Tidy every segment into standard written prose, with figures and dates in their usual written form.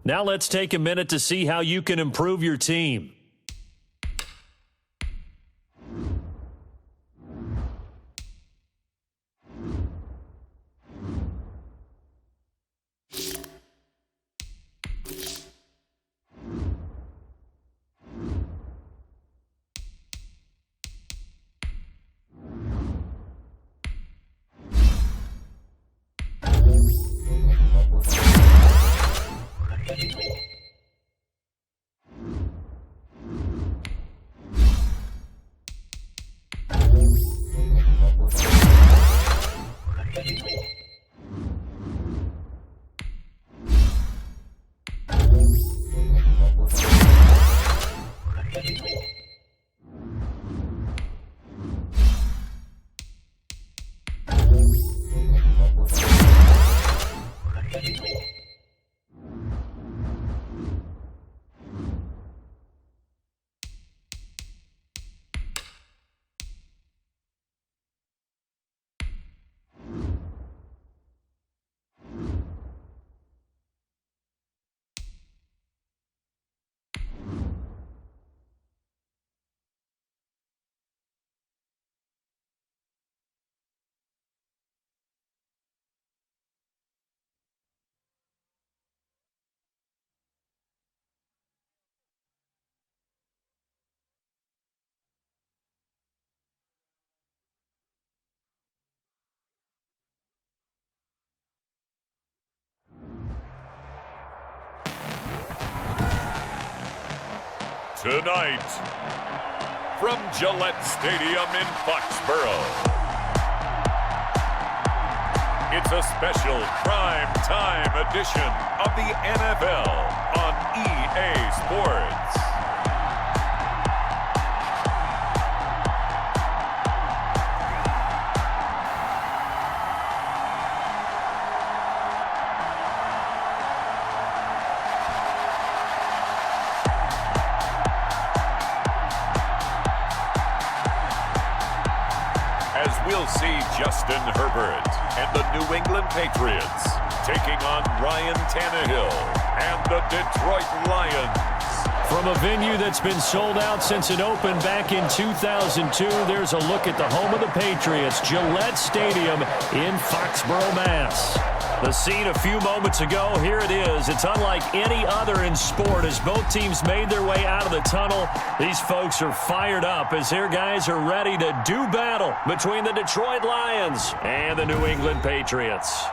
Now let's take a minute to see how you can improve your team. Tonight, from Gillette Stadium in Foxborough, it's a special prime time edition of the NFL on EA Sports. We'll see Justin Herbert and the New England Patriots taking on Ryan Tannehill and the Detroit Lions. From a venue that's been sold out since it opened back in 2002, there's a look at the home of the Patriots, Gillette Stadium in Foxborough, Mass. The scene a few moments ago, here it is. It's unlike any other in sport as both teams made their way out of the tunnel. These folks are fired up as their guys are ready to do battle between the Detroit Lions and the New England Patriots.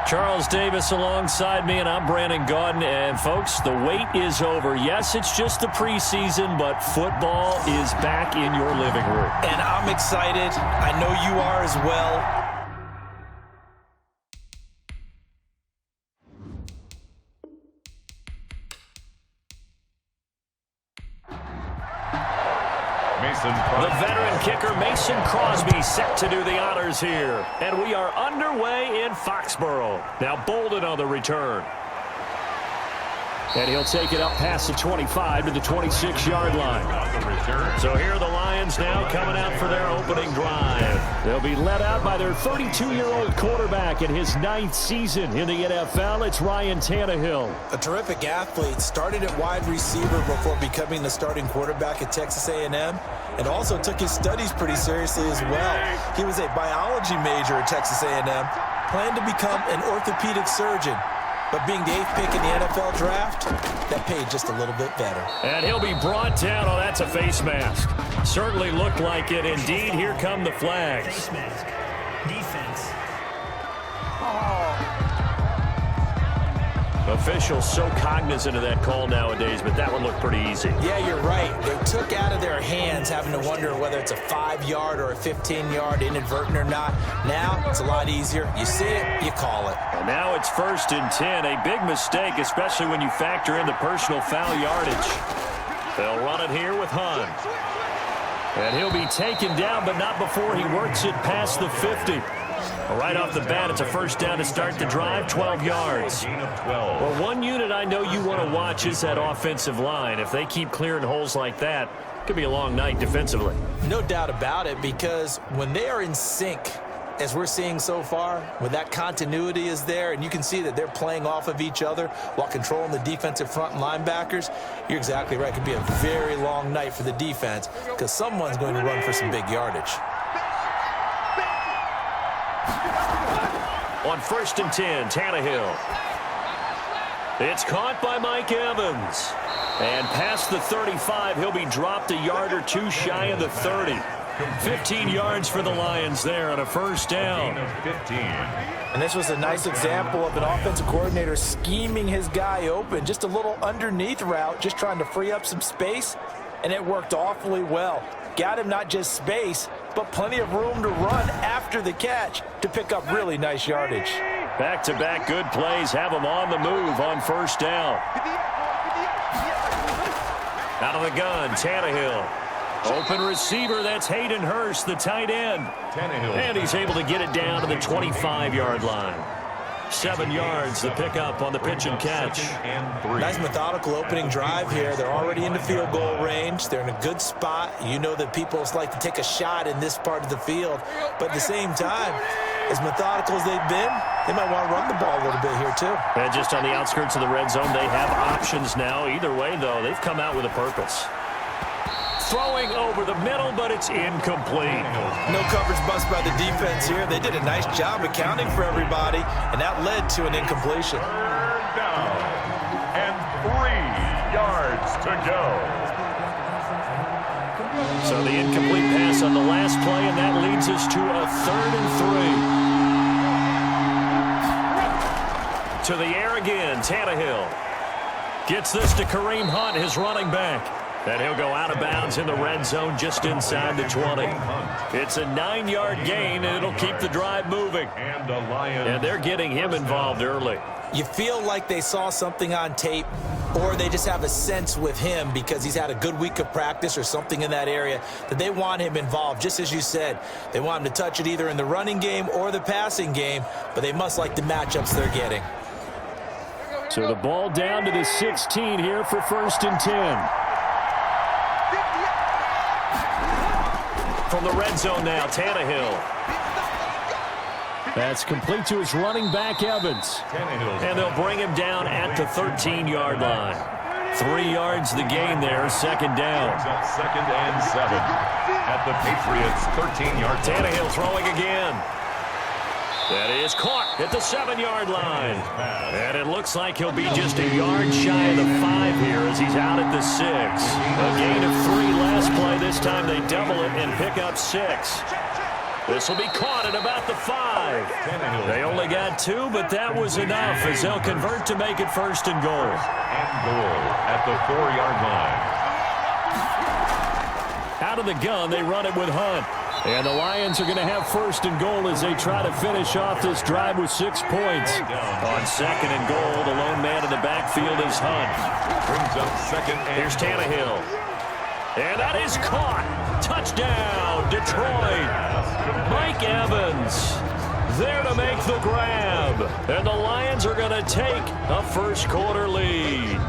Charles Davis alongside me, and I'm Brandon Gaudin. And, folks, the wait is over. Yes, it's just the preseason, but football is back in your living room. And I'm excited. I know you are as well. The veteran kicker Mason Crosby set to do the honors here. And we are underway in Foxborough. Now Bolden on the return. And he'll take it up past the 25 to the 26-yard line. So here are the Lions now coming out for their opening drive. They'll be led out by their 32-year-old quarterback in his 9th season in the NFL. It's Ryan Tannehill. A terrific athlete, started at wide receiver before becoming the starting quarterback at Texas A&M, and also took his studies pretty seriously as well. He was a biology major at Texas A&M, planned to become an orthopedic surgeon. But being the 8th pick in the NFL draft, that paid just a little bit better. And he'll be brought down. Oh, that's a face mask. Certainly looked like it. Indeed, here come the flags. Face mask. Defense. Officials so cognizant of that call nowadays, but that one looked pretty easy. Yeah, you're right. They took out of their hands having to wonder whether it's a 5-yard or a 15-yard inadvertent or not. Now, it's a lot easier. You see it, you call it. And now it's 1st and 10. A big mistake, especially when you factor in the personal foul yardage. They'll run it here with Hunt. And he'll be taken down, but not before he works it past the 50. Right off the bat, it's a first down to start the drive, 12 yards. Well, one unit I know you want to watch is that offensive line. If they keep clearing holes like that, it could be a long night defensively. No doubt about it, because when they are in sync as we're seeing so far, when that continuity is there and you can see that they're playing off of each other while controlling the defensive front and linebackers, you're exactly right. It could be a very long night for the defense because someone's going to run for some big yardage. On 1st and 10, Tannehill. It's caught by Mike Evans. And past the 35, he'll be dropped a yard or two shy of the 30. 15 yards for the Lions there on a first down. 15. And this was a nice example of an offensive coordinator scheming his guy open. Just a little underneath route, just trying to free up some space, and it worked awfully well. Got him not just space, but plenty of room to run after the catch to pick up really nice yardage. Back-to-back good plays have him on the move on first down. Out of the gun, Tannehill. Open receiver, that's Hayden Hurst, the tight end. And he's able to get it down to the 25-yard line. 7 yards, the pickup on the pitch and catch. Nice methodical opening drive here. They're already into field goal range. They're in a good spot. You know that people like to take a shot in this part of the field. But at the same time, as methodical as they've been, they might want to run the ball a little bit here too. And just on the outskirts of the red zone, they have options now. Either way, though, they've come out with a purpose. Throwing over the middle, but it's incomplete. No coverage bust by the defense here. They did a nice job accounting for everybody, and that led to an incompletion. Third down and 3 yards to go. So the incomplete pass on the last play, and that leads us to a 3rd and 3. To the air again, Tannehill. Gets this to Kareem Hunt, his running back. And he'll go out of bounds in the red zone just inside the 20. It's a 9-yard gain, and it'll keep the drive moving. And they're getting him involved early. You feel like they saw something on tape, or they just have a sense with him because he's had a good week of practice or something in that area that they want him involved. Just as you said, they want him to touch it either in the running game or the passing game, but they must like the matchups they're getting. So the ball down to the 16 here for 1st and 10. From the red zone now, Tannehill. That's complete to his running back, Evans. And they'll bring him down at the 13-yard line. 3 yards the gain there, 2nd down. 2nd and 7 at the Patriots' 13-yard line. Tannehill throwing again. That is caught at the 7-yard line. And it looks like he'll be just a yard shy of the 5 here as he's out at the 6. A gain of 3 last play. This time they double it and pick up 6. This will be caught at about the 5. They only got 2, but that was enough as they'll convert to make it 1st and goal. And goal at the 4-yard line. Out of the gun, they run it with Hunt. And the Lions are going to have 1st and goal as they try to finish off this drive with 6 points. On 2nd and goal, the lone man in the backfield is Hunt. Brings up 2nd and Here's Tannehill. And that is caught. Touchdown, Detroit. Mike Evans there to make the grab. And the Lions are going to take a first-quarter lead.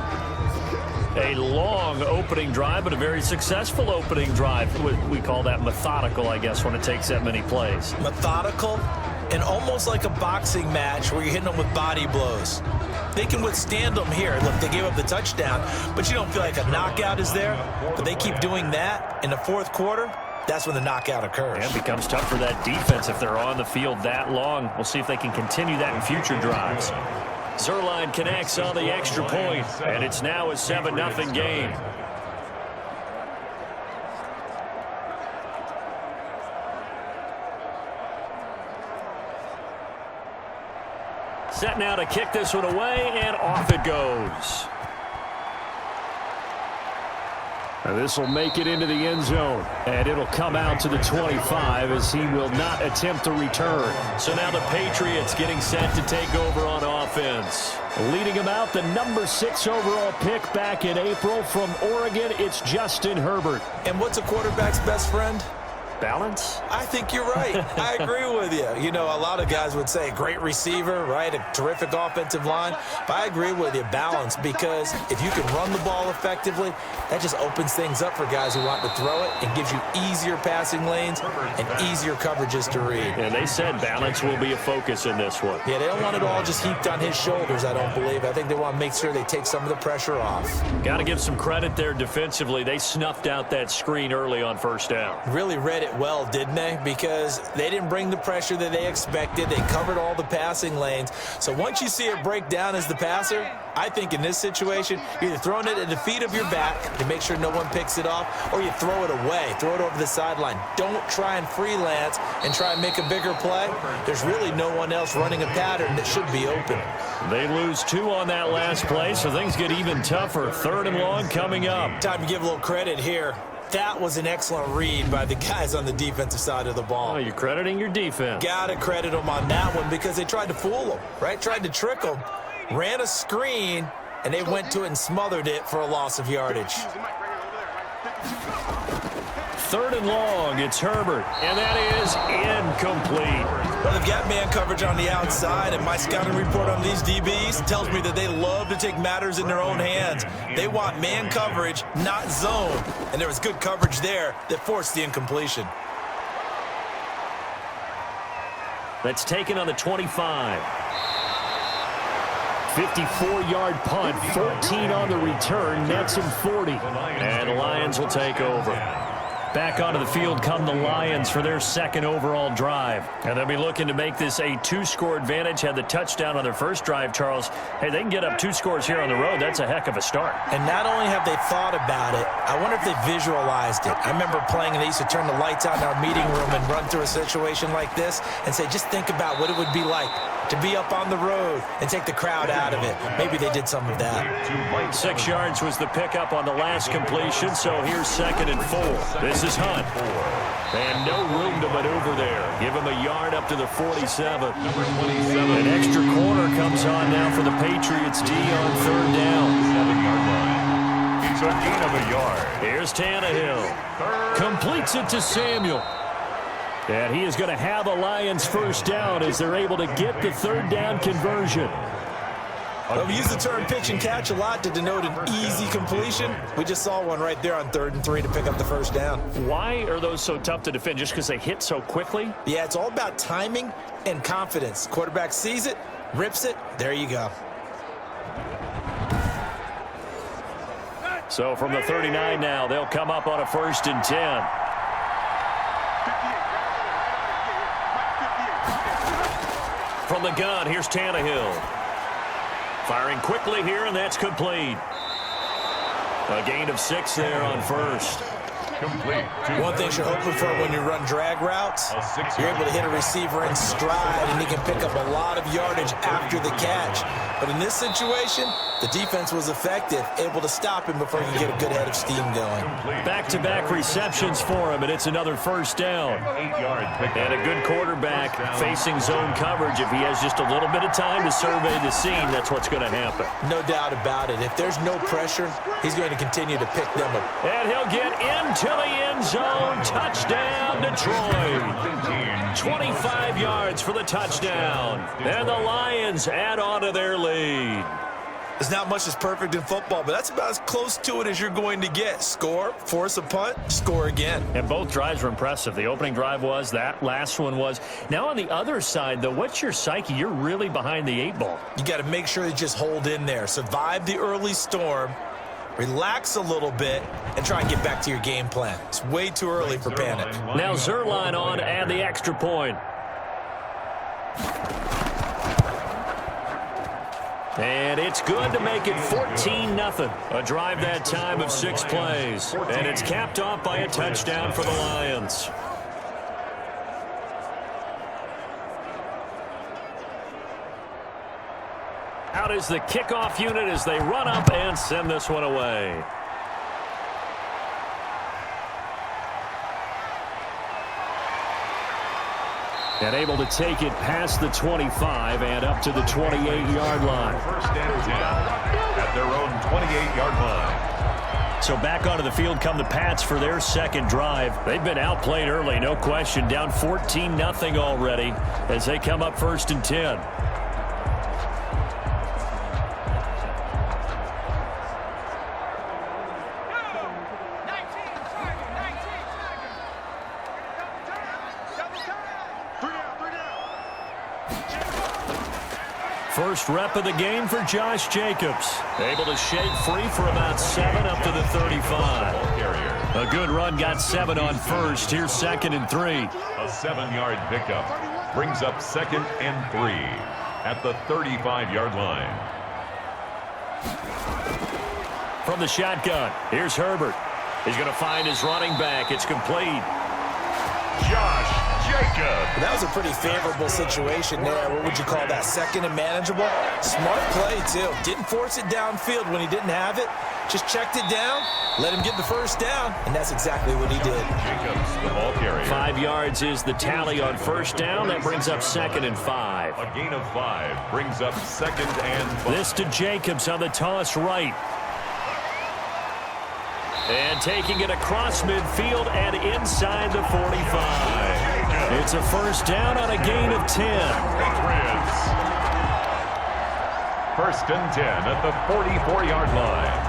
A long opening drive, but a very successful opening drive. We call that methodical, I guess, when it takes that many plays. Methodical and almost like a boxing match where you're hitting them with body blows. They can withstand them here. Look, they gave up the touchdown, but you don't feel like a knockout is there. But they keep doing that in the 4th quarter. That's when the knockout occurs. And it becomes tough for that defense if they're on the field that long. We'll see if they can continue that in future drives. Zerline connects on the extra point, and it's now a 7-0 game. Set now to kick this one away, and off it goes. And this will make it into the end zone, and it'll come out to the 25 as he will not attempt to return. So now the Patriots getting set to take over on offense. Leading him out, the number 6 overall pick back in April from Oregon, it's Justin Herbert. And what's a quarterback's best friend? Balance? I think you're right. I agree with you. You know, a lot of guys would say great receiver, right? A terrific offensive line. But I agree with you, balance, because if you can run the ball effectively, that just opens things up for guys who want to throw it and gives you easier passing lanes and easier coverages to read. And they said balance will be a focus in this one. Yeah, they don't want it all just heaped on his shoulders, I don't believe. I think they want to make sure they take some of the pressure off. Got to give some credit there defensively. They snuffed out that screen early on first down. Really read it well, didn't they? Because they didn't bring the pressure that they expected. They covered all the passing lanes. So once you see it break down as the passer, I think in this situation, you're either throwing it at the feet of your back to make sure no one picks it off, or you throw it away, throw it over the sideline. Don't try and freelance and try and make a bigger play. There's really no one else running a pattern that should be open. They lose 2 on that last play, so things get even tougher. 3rd and long coming up. Time to give a little credit here. That was an excellent read by the guys on the defensive side of the ball. Oh, you're crediting your defense. Got to credit them on that one because they tried to fool them, right? Tried to trick them. Ran a screen, and they went to it and smothered it for a loss of yardage. 3rd and long, it's Herbert, and that is incomplete. Well, they've got man coverage on the outside, and my scouting report on these DBs tells me that they love to take matters in their own hands. They want man coverage, not zone, and there was good coverage there that forced the incompletion. That's taken on the 25. 54-yard punt, 14 on the return, nets him 40. And the Lions will take over. Back onto the field come the Lions for their 2nd overall drive. And they'll be looking to make this a 2-score advantage. Had the touchdown on their first drive, Charles. Hey, they can get up 2 scores here on the road. That's a heck of a start. And not only have they thought about it, I wonder if they visualized it. I remember playing, and they used to turn the lights out in our meeting room and run through a situation like this and say, just think about what it would be like to be up on the road and take the crowd out of it. Maybe they did some of that. 6 yards was the pickup on the last completion, so here's 2nd and 4. This is Hunt. And no room to maneuver there. Give him a yard up to the 47. An extra corner comes on now for the Patriots D on 3rd down. 7-yard line. It's a gain of a yard. Here's Tannehill. Completes it to Samuel. And he is going to have a Lions first down as they're able to get the 3rd down conversion. Well, we use the term pitch and catch a lot to denote an easy completion. We just saw one right there on 3rd and 3 to pick up the first down. Why are those so tough to defend? Just because they hit so quickly? Yeah, it's all about timing and confidence. Quarterback sees it, rips it, there you go. So from the 39 now, they'll come up on a 1st and 10. From the gun, here's Tannehill. Firing quickly here, and that's complete. A gain of 6 there on 1st. Complete. One thing you're hoping for when you run drag routes, you're able to hit a receiver in stride, and he can pick up a lot of yardage after the catch. But in this situation, the defense was effective, able to stop him before he could get a good head of steam going. Back-to-back receptions for him, and it's another first down. 8-yard pickup. And a good quarterback facing zone coverage. If he has just a little bit of time to survey the scene, that's what's going to happen. No doubt about it. If there's no pressure, he's going to continue to pick them up. And he'll get into the end zone. Touchdown, Detroit. 25 yards for the touchdown. And the Lions add on to their lead. There's not much that's perfect in football, but that's about as close to it as you're going to get. Score, force a punt, score again. And both drives were impressive. The opening drive was, that last one was. Now on the other side, though, what's your psyche? You're really behind the 8 ball. You got to make sure you just hold in there. Survive the early storm, relax a little bit, and try and get back to your game plan. It's way too early for panic. Now Zerline on to add the extra point. And it's good to make it 14-0. A drive that time of 6 plays. And it's capped off by a touchdown for the Lions. Out is the kickoff unit as they run up and send this one away. And able to take it past the 25 and up to the 28-yard line. First and 10 at their own 28-yard line. So back onto the field come the Pats for their second drive. They've been outplayed early, no question. Down 14-0 already as they come up 1st and 10. First rep of the game for Josh Jacobs. Able to shake free for about 7 up to the 35. A good run, got 7 on first. Here's 2nd and 3. A 7-yard pickup brings up 2nd and 3 at the 35-yard line. From the shotgun, here's Herbert. He's going to find his running back. It's complete. Josh Jacobs. That was a pretty favorable situation there. What would you call that? 2nd and manageable? Smart play, too. Didn't force it downfield when he didn't have it. Just checked it down, let him get the first down, and that's exactly what he did. Jacobs, the ball carrier. 5 yards is the tally on first down. That brings up 2nd and 5. A gain of 5 brings up 2nd and 5. This to Jacobs on the toss right. And taking it across midfield and inside the 45. It's a first down on a gain of 10. Patriots. 1st and 10 at the 44-yard line.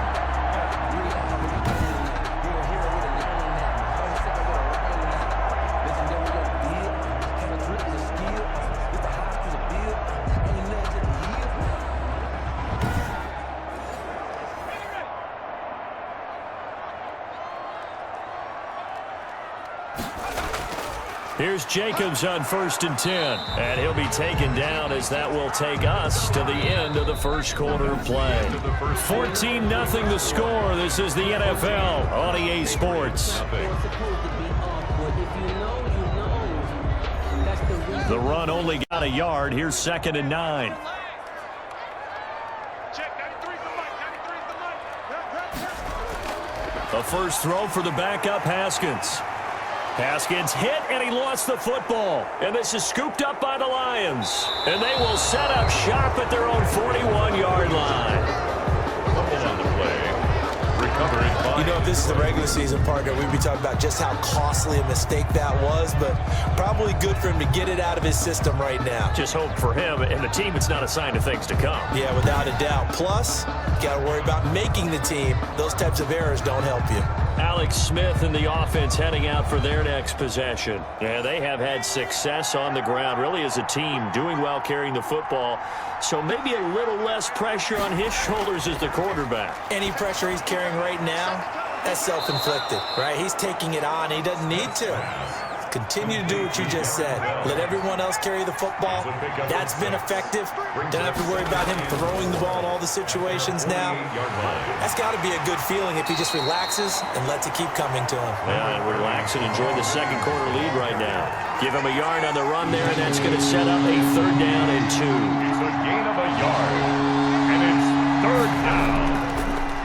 Here's Jacobs on 1st and 10. And he'll be taken down as that will take us to the end of the first quarter of play. 14-0 the score. This is the NFL on EA Sports. The run only got a yard. Here's 2nd and 9. The first throw for the backup Haskins. Haskins hit, and he lost the football. And this is scooped up by the Lions. And they will set up shop at their own 41-yard line. Fumble on the play. Recovered by... You know, if this is the regular season, partner, we'd be talking about just how costly a mistake that was, but probably good for him to get it out of his system right now. Just hope for him and the team it's not a sign of things to come. Yeah, without a doubt. Plus, got to worry about making the team. Those types of errors don't help you. Alex Smith and the offense heading out for their next possession. Yeah, they have had success on the ground, really as a team, doing well carrying the football. So maybe a little less pressure on his shoulders as the quarterback. Any pressure he's carrying right now, that's self-inflicted, right? He's taking it on. He doesn't need to. Continue to do what you just said. Let everyone else carry the football. That's been effective. Don't have to worry about him throwing the ball in all the situations now. That's got to be a good feeling if he just relaxes and lets it keep coming to him. Yeah, and relax and enjoy the second quarter lead right now. Give him a yard on the run there, and that's going to set up a 3rd down and 2. It's a gain of a yard, and it's 3rd down.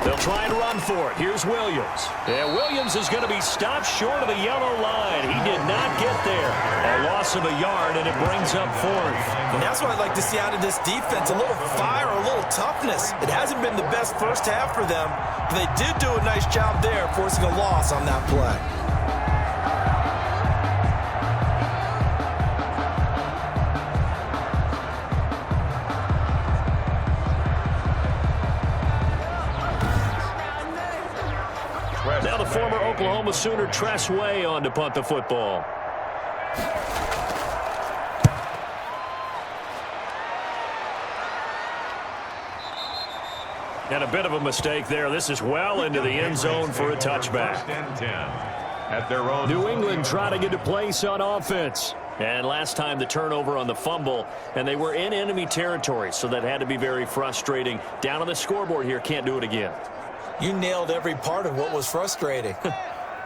They'll try and run for it. Here's Williams. Yeah, Williams is going to be stopped short of the yellow line. He did not get there. A loss of a yard, and it brings up 4th. And that's what I'd like to see out of this defense. A little fire, a little toughness. It hasn't been the best first half for them, but they did do a nice job there, forcing a loss on that play. Now the former Oklahoma Sooner Tress Way on to punt the football. And a bit of a mistake there. This is well into the end zone for a touchback. 1st and 10 at their own. New England trying to get a place on offense. And last time the turnover on the fumble, and they were in enemy territory, so that had to be very frustrating. Down on the scoreboard here, can't do it again. You nailed every part of what was frustrating.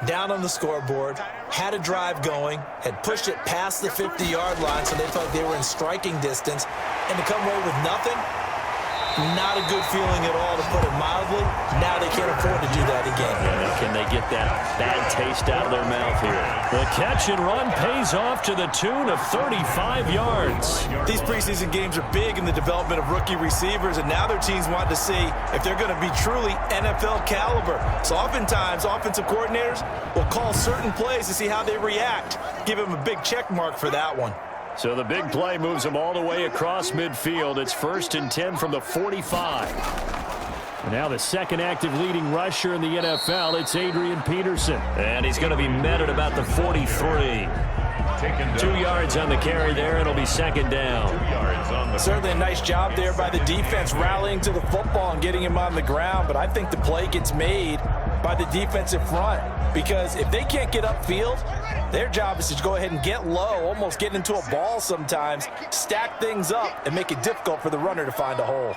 Down on the scoreboard, had a drive going, had pushed it past the 50-yard line so they felt they were in striking distance, and to come away with nothing, Not a good feeling at all, to put it mildly. Now they can't afford to do that again. Yeah, can they get that bad taste out of their mouth here? The catch and run pays off to the tune of 35 yards. These preseason games are big in the development of rookie receivers, and now their teams want to see if they're going to be truly NFL caliber. So oftentimes, offensive coordinators will call certain plays to see how they react. Give them a big check mark for that one. So the big play moves them all the way across midfield. It's 1st and 10 from the 45. And now the second active leading rusher in the NFL, it's Adrian Peterson. And he's going to be met at about the 43. 2 yards on the carry there, and it'll be 2nd down. Certainly a nice job there by the defense rallying to the football and getting him on the ground, but I think the play gets made by the defensive front, because if they can't get upfield, their job is to go ahead and get low, almost get into a ball sometimes, stack things up, and make it difficult for the runner to find a hole.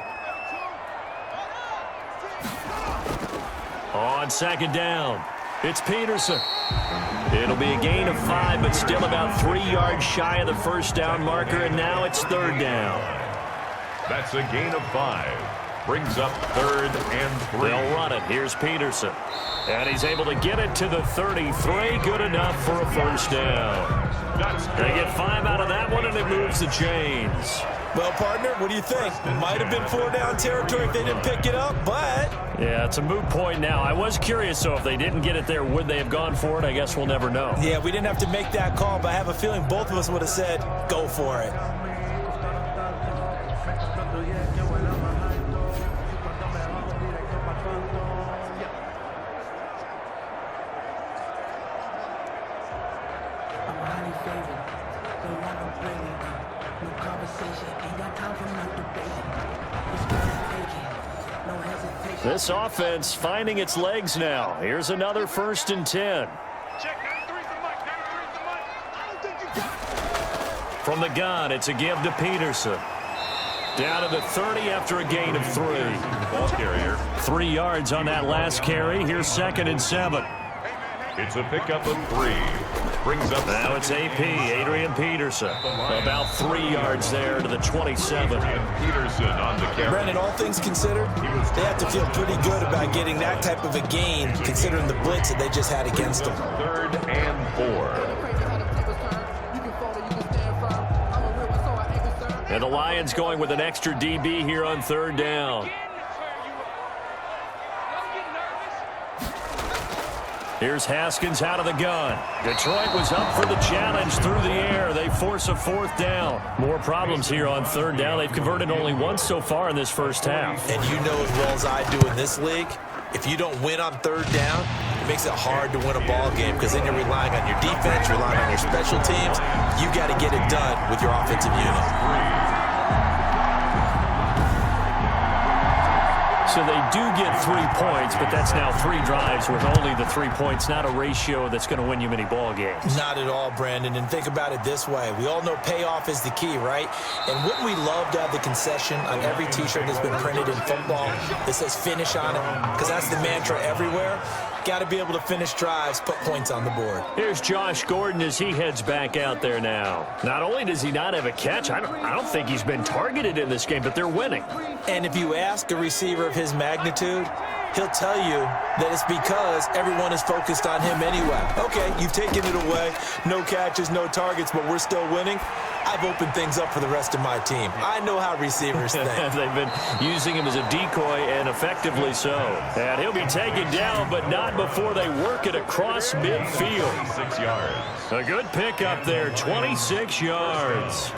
On 2nd down, it's Peterson. It'll be a gain of 5, but still about 3 yards shy of the first down marker, and now it's 3rd down. That's a gain of 5. Brings up 3rd and 3. They'll run it. Here's Peterson. And he's able to get it to the 33. Good enough for a first down. They get 5 out of that one, and it moves the chains. Well, partner, what do you think? Might have been 4-down territory if they didn't pick it up, but... Yeah, it's a moot point now. I was curious, so if they didn't get it there, would they have gone for it? I guess we'll never know. Yeah, we didn't have to make that call, but I have a feeling both of us would have said, go for it. This offense finding its legs now. Here's another 1st and 10. From the gun, it's a give to Peterson. Down to the 30 after a gain of 3. Ball carrier. 3 yards on that last carry. Here's 2nd and 7. It's a pickup of 3. Brings up now it's AP, Adrian Peterson. About 3 yards there to the 27. Peterson on the carry. Brandon, all things considered, they have to feel pretty good about getting that type of a gain, considering the blitz that they just had against them. 3rd and 4. And the Lions going with an extra DB here on 3rd down. Here's Haskins out of the gun. Detroit was up for the challenge through the air. They force a 4th down. More problems here on 3rd down. They've converted only once so far in this first half. And you know as well as I do in this league, if you don't win on 3rd down, it makes it hard to win a ball game, because then you're relying on your defense, relying on your special teams. You got to get it done with your offensive unit. So they do get 3 points, but that's now 3 drives with only the 3 points, not a ratio that's going to win you many ball games. Not at all, Brandon. And think about it this way. We all know payoff is the key, right? And wouldn't we love to have the concession on every T-shirt that's been printed in football that says finish on it? Because that's the mantra everywhere. Got to be able to finish drives, put points on the board. Here's Josh Gordon as he heads back out there now. Not only does he not have a catch, I don't think he's been targeted in this game, but they're winning. And if you ask a receiver of his magnitude, he'll tell you that it's because everyone is focused on him anyway. Okay, you've taken it away. No catches, no targets, but we're still winning. I've opened things up for the rest of my team. I know how receivers think. They've been using him as a decoy, and effectively so. And he'll be taken down, but not before they work it across midfield. 6 yards. A good pickup there, 26 yards.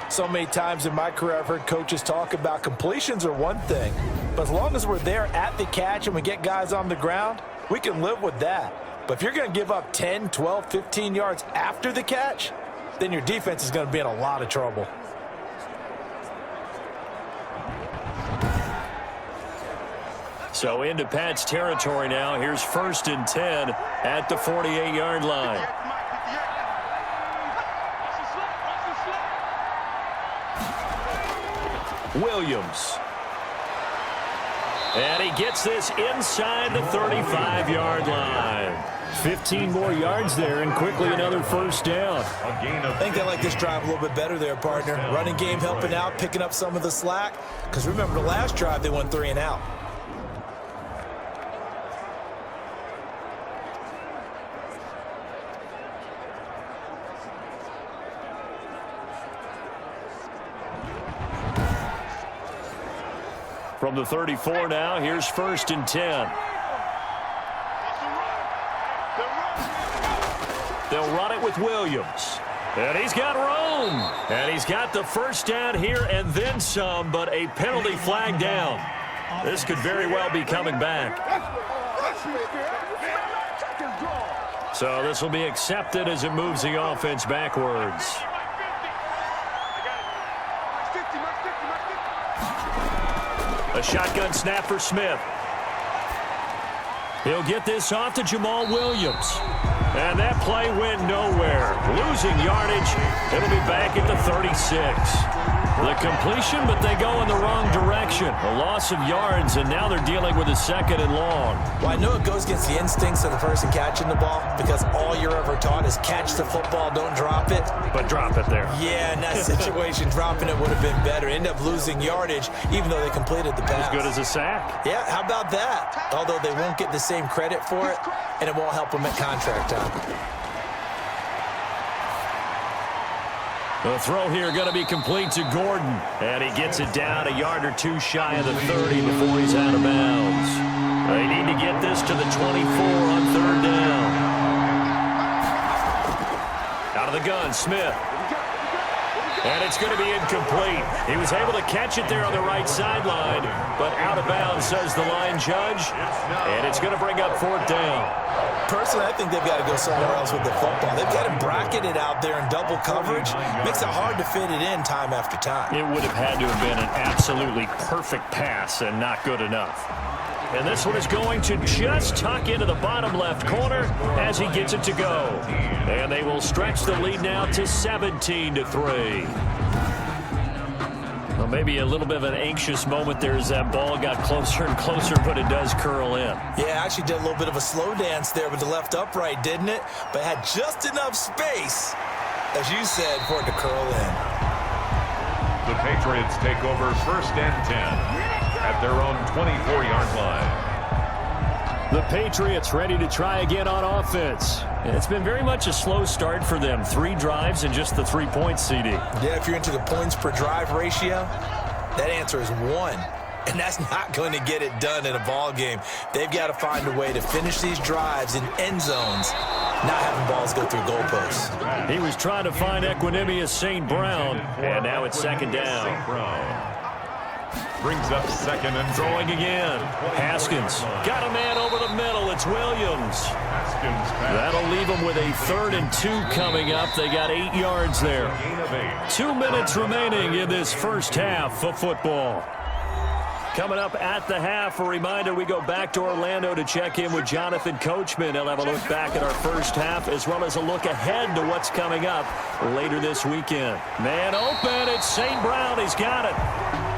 So many times in my career I've heard coaches talk about completions are one thing, but as long as we're there at the catch and we get guys on the ground, we can live with that. But if you're going to give up 10, 12, 15 yards after the catch, then your defense is going to be in a lot of trouble. So into Pat's territory now. Here's 1st and 10 at the 48-yard line. Williams. And he gets this inside the 35-yard line. 15 more yards there, and quickly another first down. I think they like this drive a little bit better there, partner. Running game helping out, picking up some of the slack. Because remember, the last drive, they went 3 and out. From the 34 now, here's 1st and 10. They'll run it with Williams. And he's got room. And he's got the first down here and then some, but a penalty flag down. This could very well be coming back. So this will be accepted as it moves the offense backwards. A shotgun snap for Smith. He'll get this off to Jamal Williams. And that play went nowhere. Losing yardage. It'll be back at the 36. The completion, but they go in the wrong direction. A loss of yards, and now they're dealing with a 2nd and long. Well, I know it goes against the instincts of the person catching the ball because all you're ever taught is catch the football, don't drop it. But drop it there. Yeah, in that situation, dropping it would have been better. End up losing yardage, even though they completed the pass. As good as a sack. Yeah, how about that? Although they won't get the same credit for it, and it won't help them at contract time. The throw here going to be complete to Gordon. And he gets it down a yard or two shy of the 30 before he's out of bounds. They need to get this to the 24 on 3rd down. Out of the gun, Smith. And it's going to be incomplete. He was able to catch it there on the right sideline, but out of bounds, says the line judge. And it's going to bring up 4th down. Personally, I think they've got to go somewhere else with the football. They've got him bracketed out there in double coverage. Makes it hard to fit it in time after time. It would have had to have been an absolutely perfect pass and not good enough. And this one is going to just tuck into the bottom left corner as he gets it to go. And they will stretch the lead now to 17-3. Well, maybe a little bit of an anxious moment there as that ball got closer and closer, but it does curl in. Yeah, actually did a little bit of a slow dance there with the left upright, didn't it? But had just enough space, as you said, for it to curl in. The Patriots take over 1st and 10 at their own 24-yard line. The Patriots ready to try again on offense. It's been very much a slow start for them. 3 drives and just the 3 points, CD. Yeah, if you're into the points per drive ratio, that answer is 1. And that's not going to get it done in a ball game. They've got to find a way to finish these drives in end zones, not having balls go through goalposts. He was trying to find Equinemius St. Brown, and now it's 2nd down. Brings up 2nd and throwing again. Haskins got a man over the middle. It's Williams. That'll leave them with a 3rd and 2 coming up. They got 8 yards there. 2 minutes remaining in this first half of football. Coming up at the half, a reminder, we go back to Orlando to check in with Jonathan Coachman. He'll have a look back at our first half as well as a look ahead to what's coming up later this weekend. Man open, it's St. Brown. He's got it.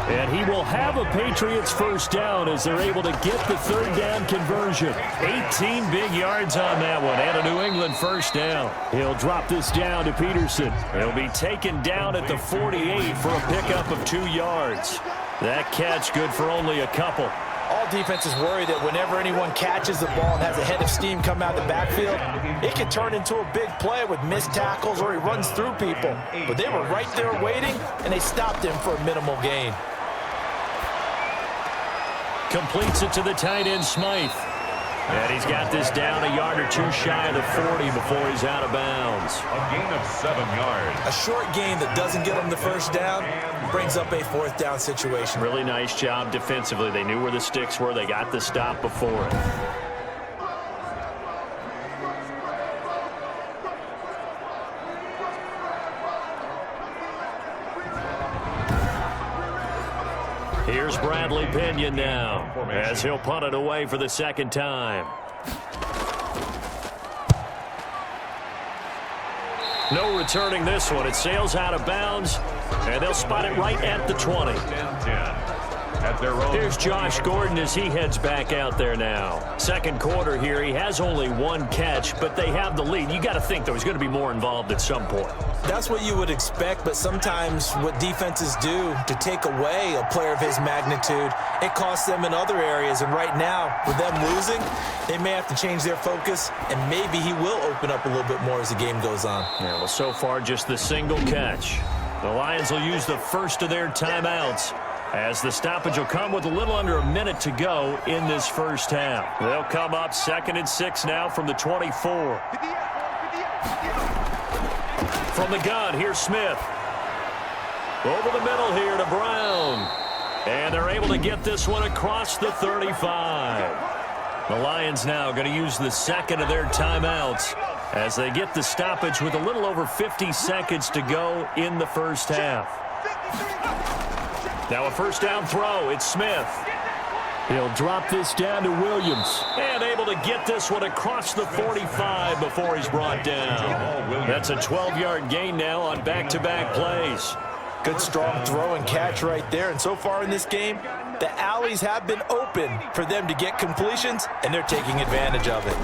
And he will have a Patriots first down as they're able to get the 3rd down conversion. 18 big yards on that one and a New England first down. He'll drop this down to Peterson. He'll be taken down at the 48 for a pickup of 2 yards. That catch good for only a couple. All defenses worry that whenever anyone catches the ball and has a head of steam come out of the backfield, it can turn into a big play with missed tackles or he runs through people. But they were right there waiting, and they stopped him for a minimal gain. Completes it to the tight end, Smythe. And he's got this down a yard or 2 shy of the 40 before he's out of bounds. A gain of 7 yards. A short gain that doesn't get him the first down brings up a 4th down situation. Really nice job defensively. They knew where the sticks were. They got the stop before it. Here's Bradley Pinion now as he'll punt it away for the 2nd time. No returning this one. It sails out of bounds, and they'll spot it right at the 20. at their own. Here's Josh Gordon as he heads back out there now. Second quarter here, he has only one catch, but they have the lead. You got to think, though, he's going to be more involved at some point. That's what you would expect, but sometimes what defenses do to take away a player of his magnitude, it costs them in other areas. And right now, with them losing, they may have to change their focus, and maybe he will open up a little bit more as the game goes on. Yeah, well, so far, just the single catch. The Lions will use the first of their timeouts, as the stoppage will come with a little under a minute to go in this first half. They'll come up 2nd and 6 now from the 24. From the gun, here's Smith. Over the middle here to Brown. And they're able to get this one across the 35. The Lions now going to use the second of their timeouts as they get the stoppage with a little over 50 seconds to go in the first half. Now a first down throw. It's Smith. He'll drop this down to Williams. And able to get this one across the 45 before he's brought down. That's a 12-yard gain now on back-to-back plays. Good strong throw and catch right there. And so far in this game, the alleys have been open for them to get completions, and they're taking advantage of it.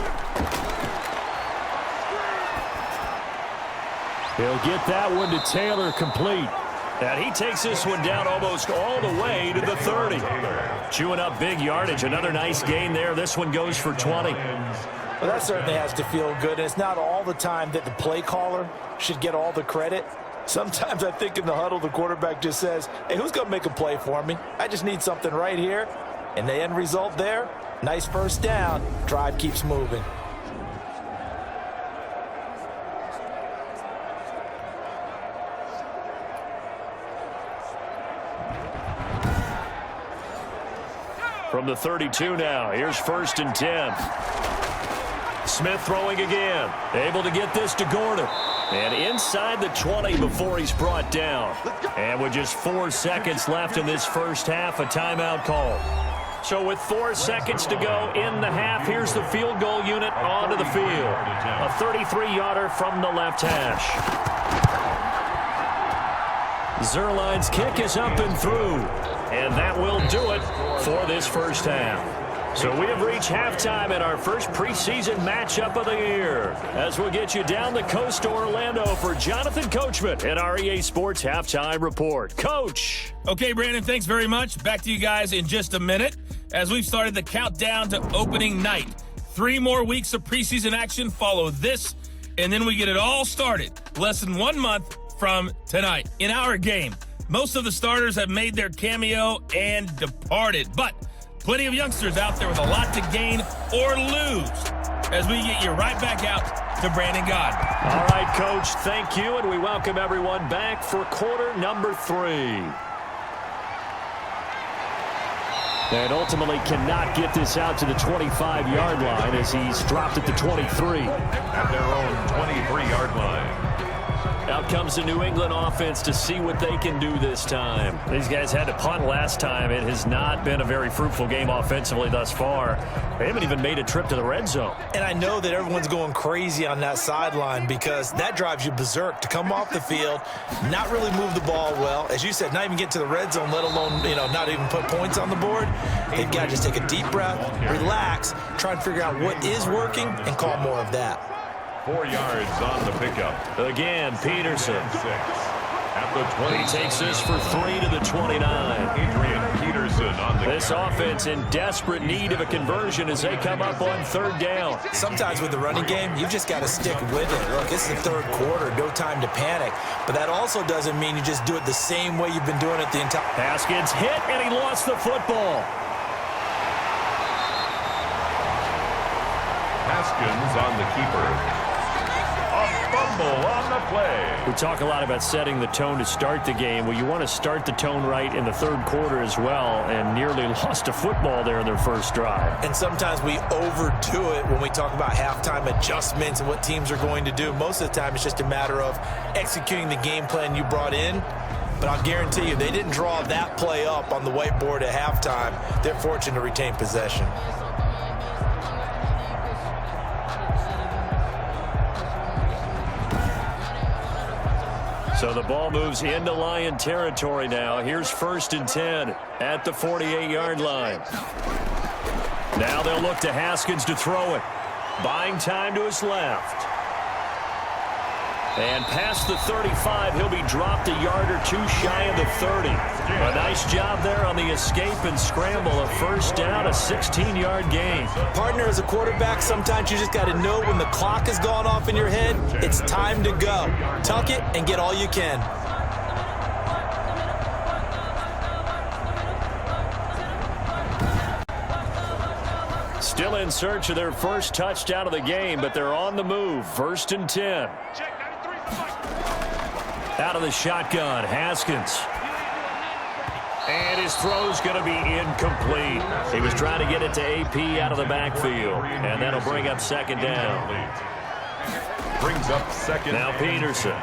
He'll get that one to Taylor complete. And he takes this one down almost all the way to the 30. Chewing up big yardage. Another nice gain there. This one goes for 20. Well, that certainly has to feel good. And it's not all the time that the play caller should get all the credit. Sometimes I think in the huddle, the quarterback just says, hey, who's going to make a play for me? I just need something right here. And the end result there, nice first down. Drive keeps moving. From the 32 now, here's 1st and 10. Smith throwing again. Able to get this to Gordon. And inside the 20 before he's brought down. And with just 4 seconds left in this first half, a timeout call. So with 4 seconds to go in the half, here's the field goal unit onto the field. A 33-yarder from the left hash. Zerline's kick is up and through. And that will do it for this first half. So we have reached halftime in our first preseason matchup of the year. As we'll get you down the coast to Orlando for Jonathan Coachman and our EA Sports Halftime Report. Coach. Okay, Brandon, thanks very much. Back to you guys in just a minute as we've started the countdown to opening night. 3 more weeks of preseason action follow this, and then we get it all started less than 1 month from tonight. In our game, most of the starters have made their cameo and departed, but plenty of youngsters out there with a lot to gain or lose as we get you right back out to Brandon God. All right, Coach, thank you, and we welcome everyone back for quarter number 3. And ultimately cannot get this out to the 25-yard line as he's dropped at the 23. At their own 23-yard line. Out comes the New England offense to see what they can do this time. These guys had to punt last time. It has not been a very fruitful game offensively thus far. They haven't even made a trip to the red zone. And I know that everyone's going crazy on that sideline because that drives you berserk to come off the field, not really move the ball well. As you said, not even get to the red zone, let alone, not even put points on the board. They've got to just take a deep breath, relax, try and figure out what is working and call more of that. 4 yards on the pickup. Again, Peterson. 6 at the 20. He takes this for 3 to the 29. Adrian Peterson on the This offense in desperate need of a conversion as they come up on 3rd down. Sometimes with the running game, you've just got to stick with it. Look, it's the 3rd quarter, no time to panic. But that also doesn't mean you just do it the same way you've been doing it the entire... Haskins hit, and he lost the football. Haskins on the keeper. Fumble on the play. We talk a lot about setting the tone to start the game. Well, you want to start the tone right in the 3rd quarter as well, and nearly lost a football there in their first drive. And sometimes we overdo it when we talk about halftime adjustments and what teams are going to do. Most of the time, it's just a matter of executing the game plan you brought in. But I'll guarantee you, they didn't draw that play up on the whiteboard at halftime. They're fortunate to retain possession. So the ball moves into Lion territory now. Here's 1st and 10 at the 48-yard line. Now they'll look to Haskins to throw it. Buying time to his left. And past the 35, he'll be dropped a yard or two shy of the 30. A nice job there on the escape and scramble. A 1st down, a 16-yard gain. Partner, as a quarterback, sometimes you just got to know when the clock has gone off in your head, it's time to go. Tuck it and get all you can. Still in search of their first touchdown of the game, but they're on the move. 1st and 10. Out of the shotgun, Haskins. And his throw's going to be incomplete. He was trying to get it to AP out of the backfield, and that'll bring up 2nd down. Brings up 2nd. Now Peterson.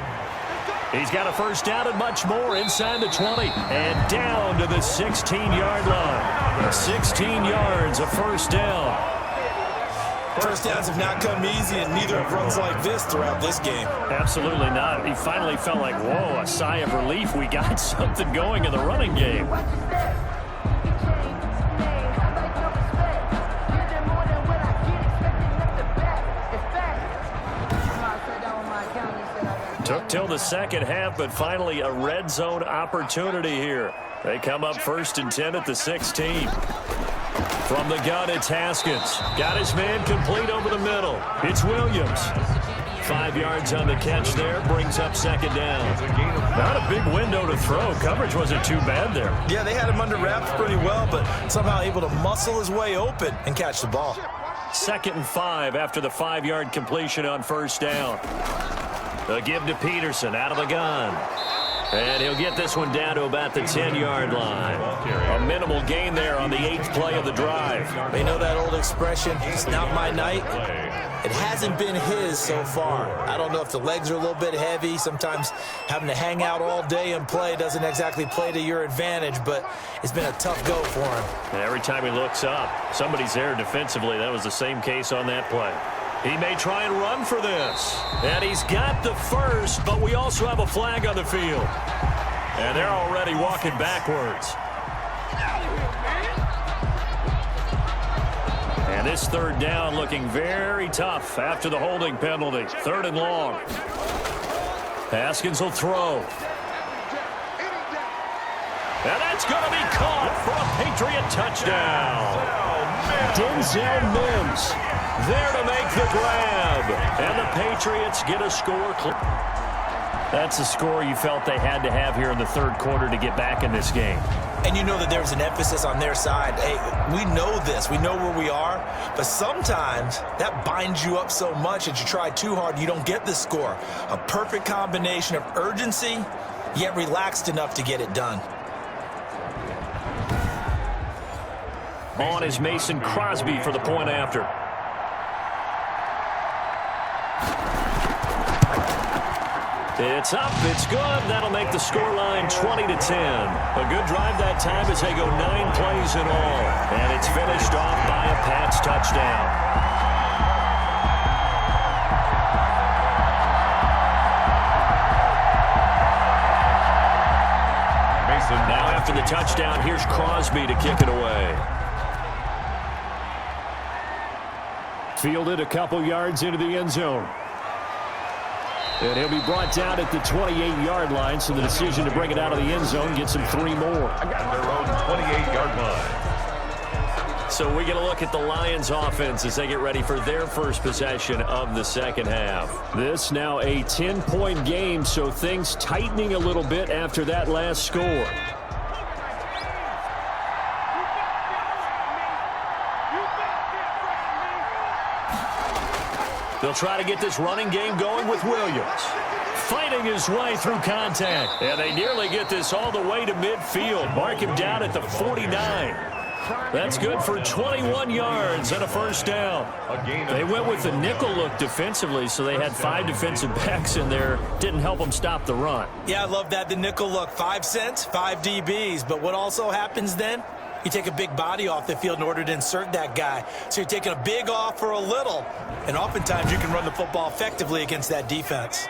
He's got a 1st down and much more inside the 20 and down to the 16-yard line. 16 yards, a 1st down. 1st downs have not come easy, and neither have runs like this throughout this game. Absolutely not. He finally felt like, whoa, a sigh of relief. We got something going in the running game. Took till the 2nd half, but finally a red zone opportunity here. They come up 1st and 10 at the 16. From the gun, it's Haskins. Got his man complete over the middle. It's Williams. 5 yards on the catch there. Brings up 2nd down. Not a big window to throw. Coverage wasn't too bad there. Yeah, they had him under wraps pretty well, but somehow able to muscle his way open and catch the ball. 2nd and 5 after the 5-yard completion on 1st down. They'll give to Peterson out of the gun. And he'll get this one down to about the 10-yard line. A minimal gain there on the 8th play of the drive. They know that old expression, it's not my night. It hasn't been his so far. I don't know if the legs are a little bit heavy. Sometimes having to hang out all day and play doesn't exactly play to your advantage, but it's been a tough go for him. And every time he looks up, somebody's there defensively. That was the same case on that play. He may try and run for this. And he's got the 1st, but we also have a flag on the field. And they're already walking backwards. And this 3rd down looking very tough after the holding penalty. 3rd and long. Haskins will throw. And that's going to be caught for a Patriot touchdown. Denzel Mims there to make the grab. And the Patriots get a score. That's a score you felt they had to have here in the 3rd quarter to get back in this game. And you know that there's an emphasis on their side. Hey, we know this. We know where we are. But sometimes that binds you up so much that you try too hard, you don't get the score. A perfect combination of urgency, yet relaxed enough to get it done. On is Mason Crosby for the point after. It's up, it's good. That'll make the scoreline 20-10. A good drive that time as they go 9 plays in all. And it's finished off by a Pats touchdown. Mason. Now after the touchdown, here's Crosby to kick it away. Fielded a couple yards into the end zone. And he'll be brought down at the 28-yard line, so the decision to bring it out of the end zone gets him 3 more. I got their own 28-yard line. So we get a look at the Lions offense as they get ready for their first possession of the 2nd half. This now a 10-point game, so things tightening a little bit after that last score. They'll try to get this running game going with Williams. Fighting his way through contact. And they nearly get this all the way to midfield. Mark him down at the 49. That's good for 21 yards and a 1st down. They went with the nickel look defensively, so they had 5 defensive backs in there. Didn't help them stop the run. Yeah, I love that, the nickel look. 5 cents, 5 DBs. But what also happens then? You take a big body off the field in order to insert that guy. So you're taking a big off for a little. And oftentimes you can run the football effectively against that defense.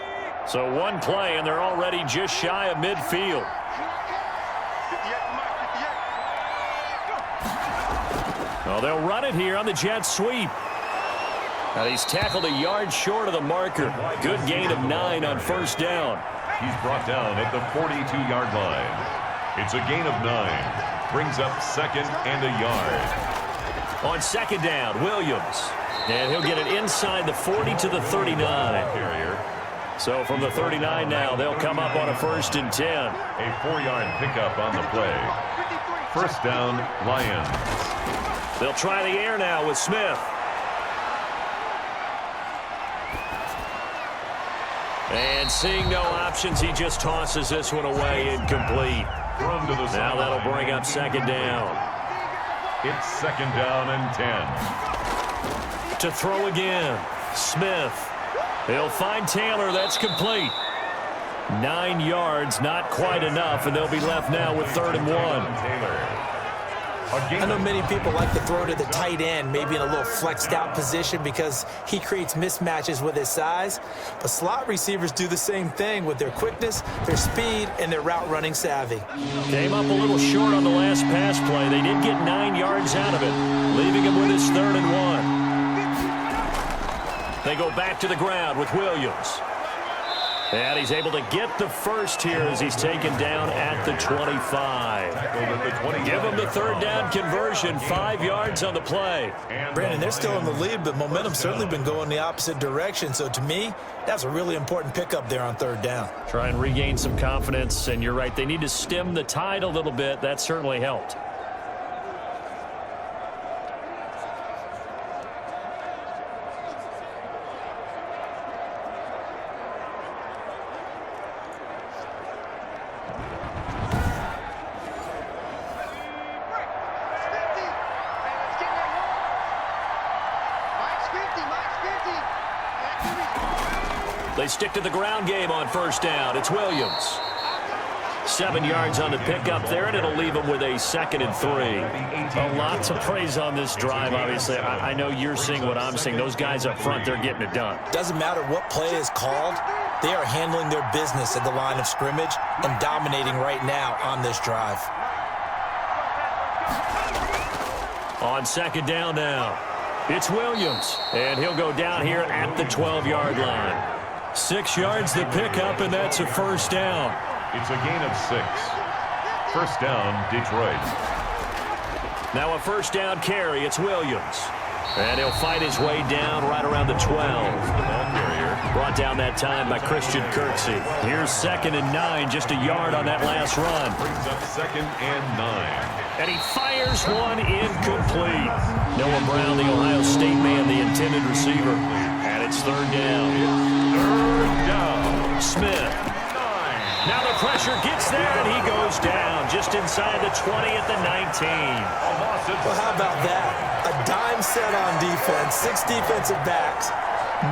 So one play, and they're already just shy of midfield. Well, they'll run it here on the jet sweep. And he's tackled a yard short of the marker. Good gain of 9 on first down. He's brought down at the 42-yard line. It's a gain of 9. Brings up second and a yard. On second down, Williams. And he'll get it inside the 40 to the 39. So from the 39 now, they'll come up on a 1st and 10. A 4-yard pickup on the play. First down, Lions. They'll try the air now with Smith. And seeing no options, he just tosses this one away, incomplete. Now that'll bring up second down. It's second down and 10. To throw again, Smith. He'll find Taylor. That's complete. 9 yards, not quite enough, and they'll be left now with 3rd and 1. I know many people like to throw to the tight end, maybe in a little flexed out position because he creates mismatches with his size. But slot receivers do the same thing with their quickness, their speed, and their route running savvy. Came up a little short on the last pass play. They did get 9 yards out of it, leaving him with his 3rd and 1. They go back to the ground with Williams. And he's able to get the first here as he's taken down at the 25. Give him the 3rd down conversion, 5 yards on the play. Brandon, they're still in the lead, but momentum's certainly been going the opposite direction. So to me, that's a really important pickup there on 3rd down. Try and regain some confidence, and you're right, they need to stem the tide a little bit. That certainly helped. They stick to the ground game on 1st down. It's Williams. 7 yards on the pickup there, and it'll leave them with a 2nd and 3. A lot to praise on this drive, obviously. I know you're seeing what I'm seeing. Those guys up front, they're getting it done. Doesn't matter what play is called. They are handling their business at the line of scrimmage and dominating right now on this drive. On 2nd down now, it's Williams, and he'll go down here at the 12-yard line. 6 yards the pickup, and that's a 1st down. It's a gain of 6. First down, Detroit. Now a 1st down carry. It's Williams. And he'll fight his way down right around the 12. Brought down that time by Christian Kirksey. Here's 2nd and 9, just a yard on that last run. Brings up 2nd and 9. And he fires one incomplete. Noah Brown, the Ohio State man, the intended receiver. And it's 3rd down. 3rd down. Smith. Now the pressure gets there, and he goes down just inside the 20 at the 19. Well, how about that? A dime set on defense, 6 defensive backs.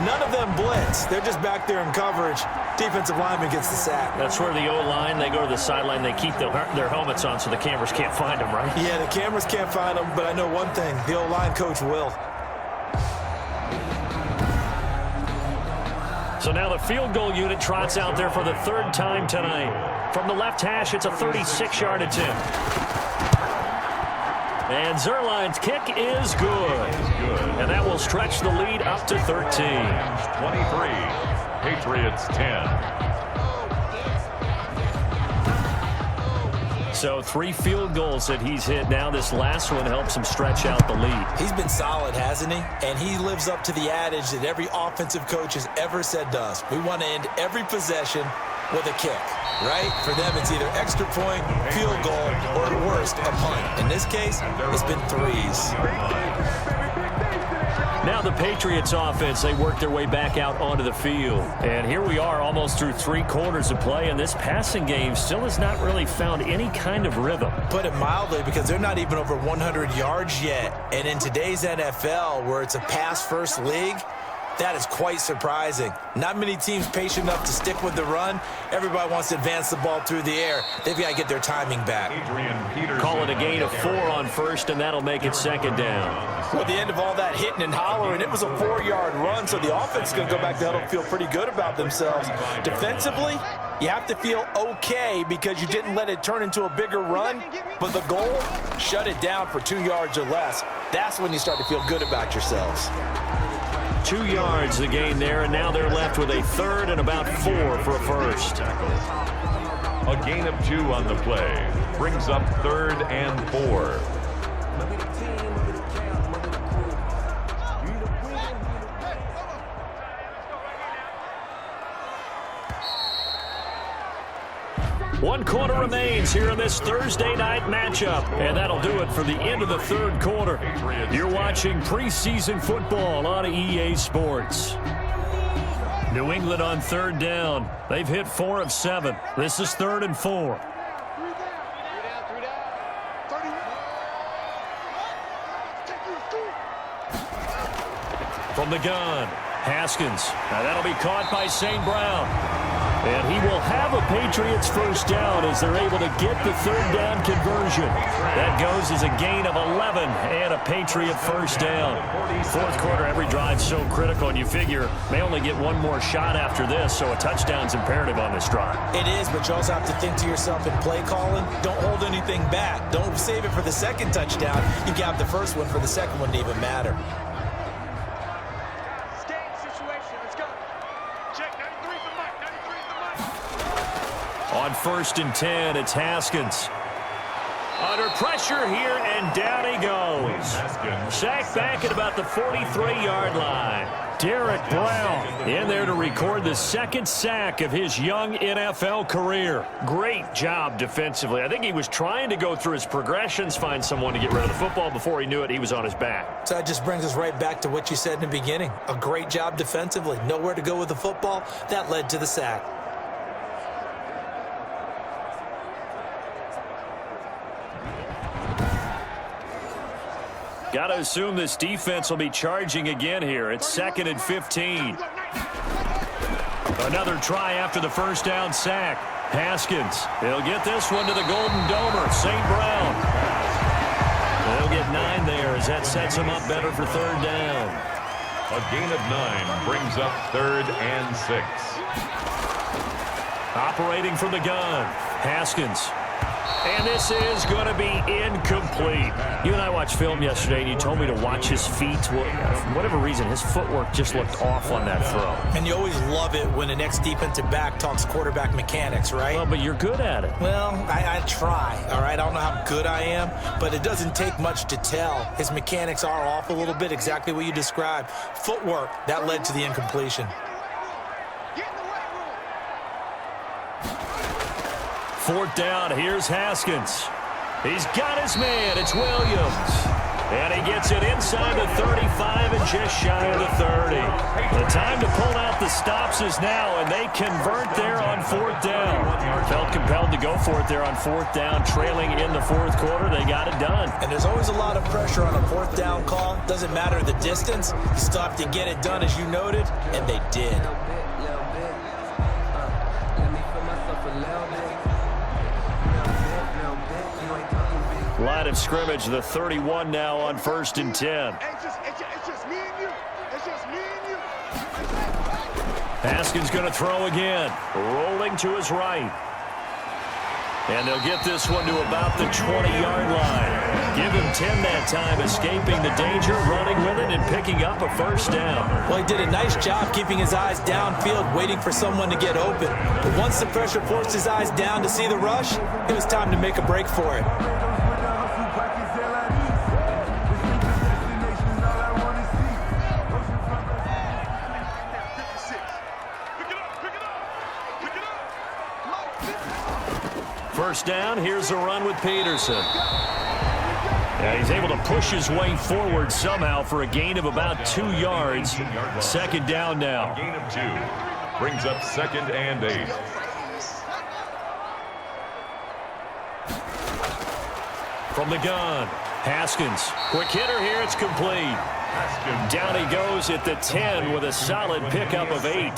None of them blitz. They're just back there in coverage. Defensive lineman gets the sack. That's where the O-line, they go to the sideline, they keep their helmets on so the cameras can't find them, right? Yeah, the cameras can't find them, but I know one thing. The O-line coach will. So now the field goal unit trots out there for the 3rd time tonight. From the left hash, it's a 36-yard attempt. And Zerline's kick is good. And that will stretch the lead up to 13. 23. Patriots 10. So 3 field goals that he's hit now. This last one helps him stretch out the lead. He's been solid, hasn't he? And he lives up to the adage that every offensive coach has ever said to us. We want to end every possession with a kick, right? For them, it's either extra point, field goal, or at worst, a punt. In this case, it's been 3s. Now the Patriots offense, they work their way back out onto the field. And here we are almost through 3 quarters of play, and this passing game still has not really found any kind of rhythm. Put it mildly, because they're not even over 100 yards yet. And in today's NFL, where it's a pass-first league, That is quite surprising. Not many teams patient enough to stick with the run. Everybody wants to advance the ball through the air. They've got to get their timing back. Call it a gain of 4 on first, and that'll make it second down. Well, at the end of all that hitting and hollering, it was a 4-yard run, so the offense is going to go back to huddle and feel pretty good about themselves. Defensively, you have to feel okay because you didn't let it turn into a bigger run, but the goal, shut it down for 2 yards or less. That's when you start to feel good about yourselves. 2 yards the gain there, and now they're left with a third and about 4 for a first. A gain of 2 on the play brings up 3rd and 4. One quarter remains here in this Thursday night matchup, and that'll do it for the end of the third quarter. You're watching preseason football on EA Sports. New England on third down. They've hit 4 of 7. This is 3rd and 4. From the gun, Haskins. Now that'll be caught by St. Brown. And he will have a Patriots first down as they're able to get the third down conversion. That goes as a gain of 11 and a Patriot first down. Fourth quarter, every drive so critical, and you figure may only get one more shot after this, so a touchdown's imperative on this drive. It is, but you also have to think to yourself in play calling, don't hold anything back. Don't save it for the second touchdown. You got the first one for the second one to even matter. On 1st and 10, it's Haskins. Under pressure here, and down he goes. Sacked back at about the 43-yard line. Derek Brown in there to record the second sack of his young NFL career. Great job defensively. I think he was trying to go through his progressions, find someone to get rid of the football. Before he knew it, he was on his back. So that just brings us right back to what you said in the beginning. A great job defensively. Nowhere to go with the football. That led to the sack. Got to assume this defense will be charging again here. It's 2nd and 15. Another try after the first down sack. Haskins. They'll get this one to the Golden Domer, St. Brown. They'll get 9 there as that sets them up better for third down. A gain of 9 brings up 3rd and 6. Operating from the gun, Haskins. And this is going to be incomplete. You and I watched film yesterday, and you told me to watch his feet. Well, for whatever reason, his footwork just looked off on that throw. And you always love it when the next defensive back talks quarterback mechanics, right? Well, but you're good at it. Well, I try, all right? I don't know how good I am, but it doesn't take much to tell. His mechanics are off a little bit, exactly what you described. Footwork, that led to the incompletion. Fourth down, here's Haskins. He's got his man, it's Williams. And he gets it inside the 35 and just shy of the 30. The time to pull out the stops is now, and they convert there on 4th down. Felt compelled to go for it there on 4th down, trailing in the 4th quarter. They got it done. And there's always a lot of pressure on a 4th down call. Doesn't matter the distance. You still have to get it done, as you noted, and they did. Line of scrimmage, the 31 now on 1st and 10. Haskins going to throw again, rolling to his right. And they'll get this one to about the 20-yard line. Give him 10 that time, escaping the danger, running with it, and picking up a first down. Well, he did a nice job keeping his eyes downfield, waiting for someone to get open. But once the pressure forced his eyes down to see the rush, it was time to make a break for it. First down, here's a run with Peterson. Yeah, he's able to push his way forward somehow for a gain of about 2 yards. Second down now. A gain of 2 brings up 2nd and 8. From the gun, Haskins, quick hitter here, it's complete. Down he goes at the 10 with a solid pickup of 8.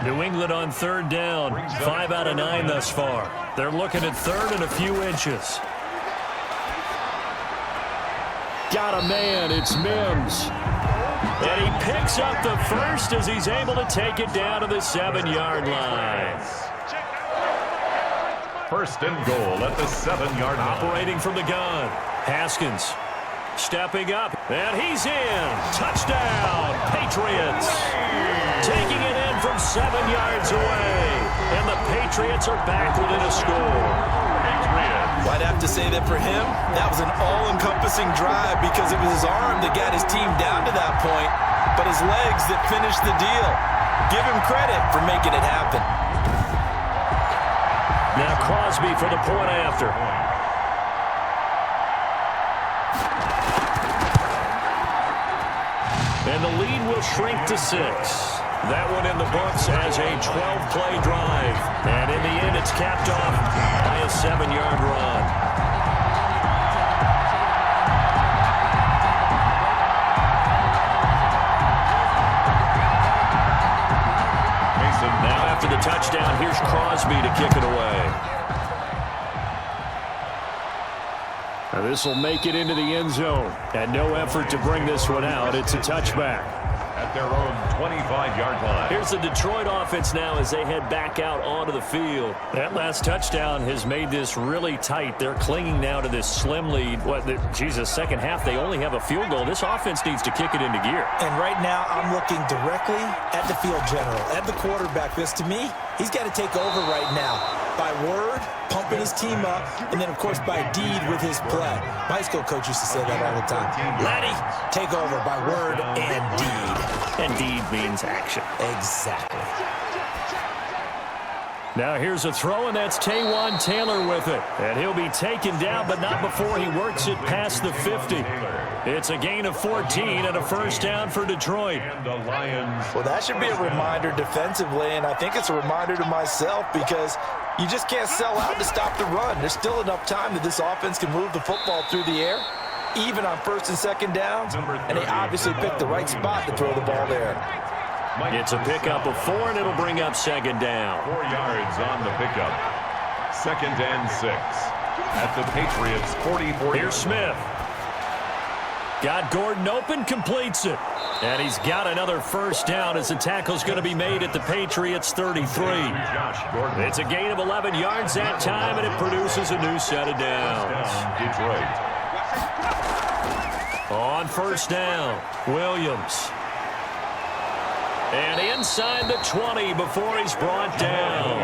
New England on third down, 5 out of 9 thus far. They're looking at third and a few inches. Got a man, it's Mims. And he picks up the first as he's able to take it down to the 7-yard line. First and goal at the 7-yard line. Operating from the gun, Haskins stepping up, and he's in. Touchdown, Patriots. Taking it in from 7 yards away. And the Patriots are back within a score. Well, I'd have to say that for him, that was an all-encompassing drive because it was his arm that got his team down to that point, but his legs that finished the deal. Give him credit for making it happen. Now Crosby for the point after. And the lead will shrink to 6. That one in the books as a 12-play drive. And in the end, it's capped off by a 7-yard run. Now after the touchdown, here's Crosby to kick it away. Now this will make it into the end zone. And no effort to bring this one out. It's a touchback. At their own 25-yard line. Here's the Detroit offense now as they head back out onto the field. That last touchdown has made this really tight. They're clinging now to this slim lead. Second half, they only have a field goal. This offense needs to kick it into gear. And right now, I'm looking directly at the field general, at the quarterback, because to me, he's got to take over right now. By word, pumping his team up, and then, of course, by deed with his play. My high school coach used to say that all the time. Laddie, take over by word and deed. And deed means action. Exactly. Now here's a throw, and that's Taywan Taylor with it. And he'll be taken down, but not before he works it past the 50. It's a gain of 14 and a first down for Detroit. Well, that should be a reminder defensively, and I think it's a reminder to myself because you just can't sell out to stop the run. There's still enough time that this offense can move the football through the air, even on first and second downs, and they obviously picked the right spot to throw the ball there. It's a pickup of 4, and it'll bring up second down. 4 yards on the pickup. 2nd and 6 at the Patriots' 44. Here's Smith. Got Gordon open, completes it. And he's got another first down as the tackle's going to be made at the Patriots' 33. It's a gain of 11 yards that time, and it produces a new set of downs. Detroit. On first down, Williams. And inside the 20 before he's brought down.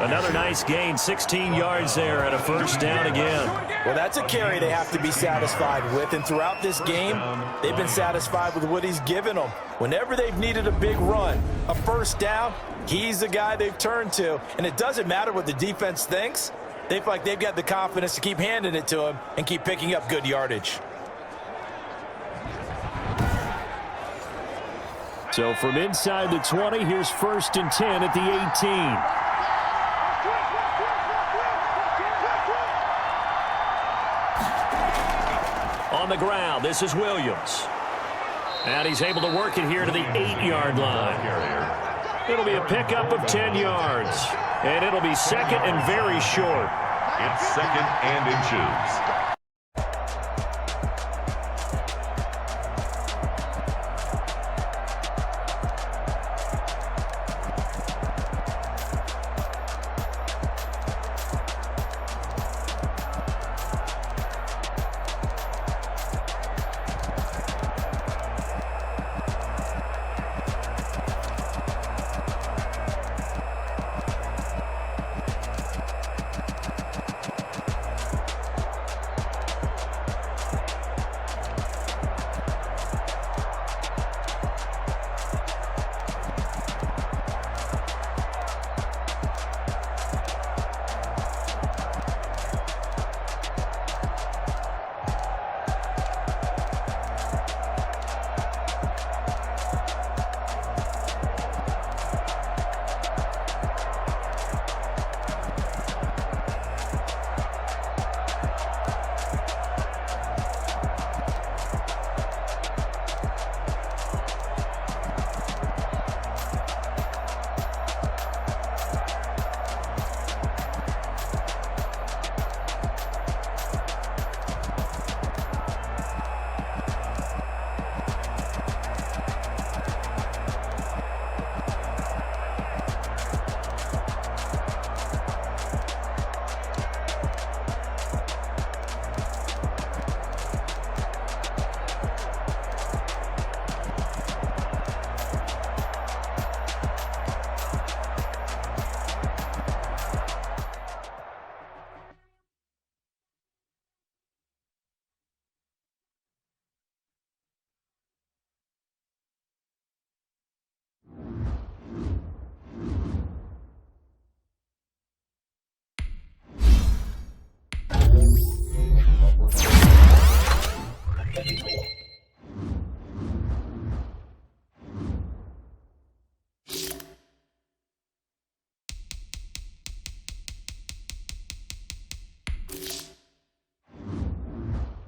Another nice gain, 16 yards there and a first down again. Well, that's a carry they have to be satisfied with, and throughout this game, they've been satisfied with what he's given them. Whenever they've needed a big run, a first down, he's the guy they've turned to. And it doesn't matter what the defense thinks. They feel like they've got the confidence to keep handing it to him and keep picking up good yardage. So from inside the 20, here's 1st and 10 at the 18. On the ground, this is Williams. And he's able to work it here to the 8-yard line. It'll be a pickup of 10 yards. And it'll be second and very short. It's 2nd and inches.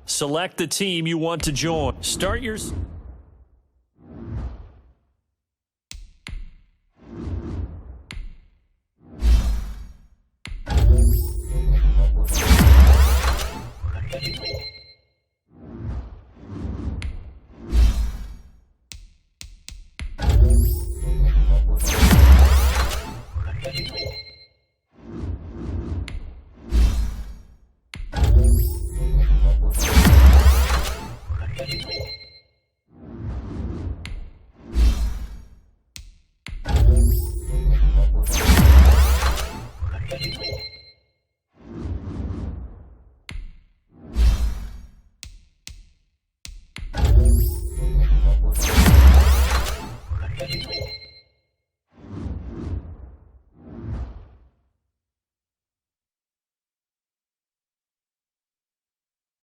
Select the team you want to join. Start your...